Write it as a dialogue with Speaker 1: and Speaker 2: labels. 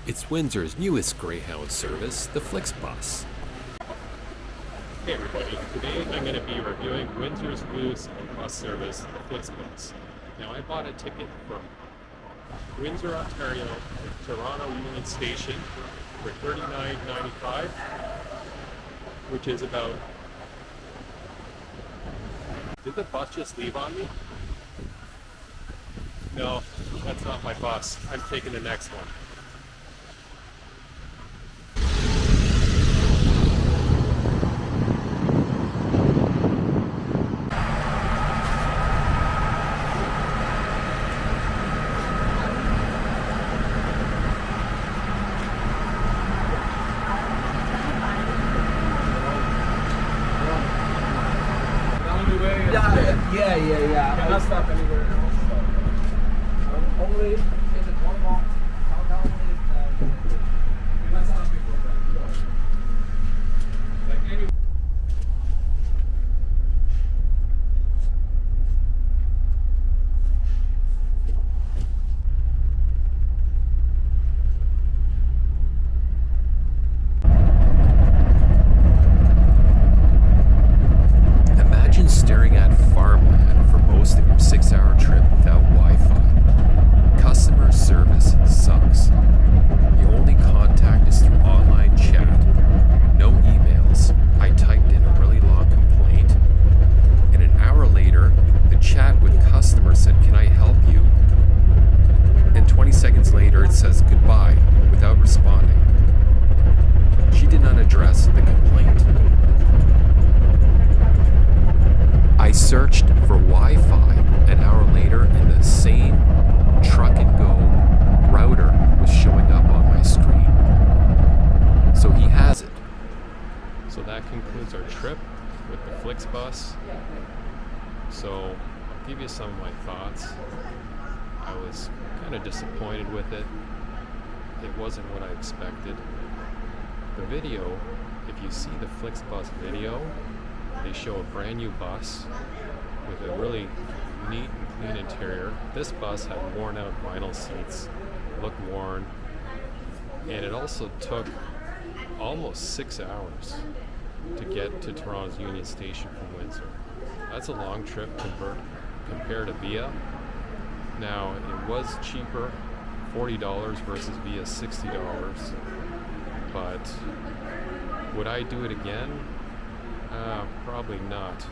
Speaker 1: It's Windsor's newest Greyhound service, the FLIXBus.
Speaker 2: Hey everybody, today I'm going to be reviewing Windsor's newest bus service, the FLIXBus. Now I bought a ticket from Windsor, Ontario to Toronto Union Station for $39.95, which is about... Did the bus just leave on me? No, that's not my bus. I'm taking the next one.
Speaker 3: Yeah. Cannot stop anywhere else. So. Only in the normal. Cannot stop before that. Like any.
Speaker 1: Imagine staring at farmland for most of your 6-hour trip without Wi-Fi. Customer service sucks. The only contact is through online chat. No emails. I typed in a really long complaint, and an hour later, the chat with customer said, "Can I help you?" And 20 seconds later, it says goodbye without responding. She did not address the complaint. I searched for Wi-Fi an hour later, and the same truck and go router was showing up on my screen. So he has it.
Speaker 2: So that concludes our trip with the FLIXBus. So I'll give you some of my thoughts. I was kind of disappointed with it. It wasn't what I expected. The video, if you see the FLIXBus video, they show a brand new bus with a really neat and clean interior. This bus had worn out vinyl seats, looked worn, and it also took almost 6 hours to get to Toronto's Union Station from Windsor. That's a long trip compared to Via. Now, it was cheaper, $40 versus Via $60, but would I do it again? Probably not.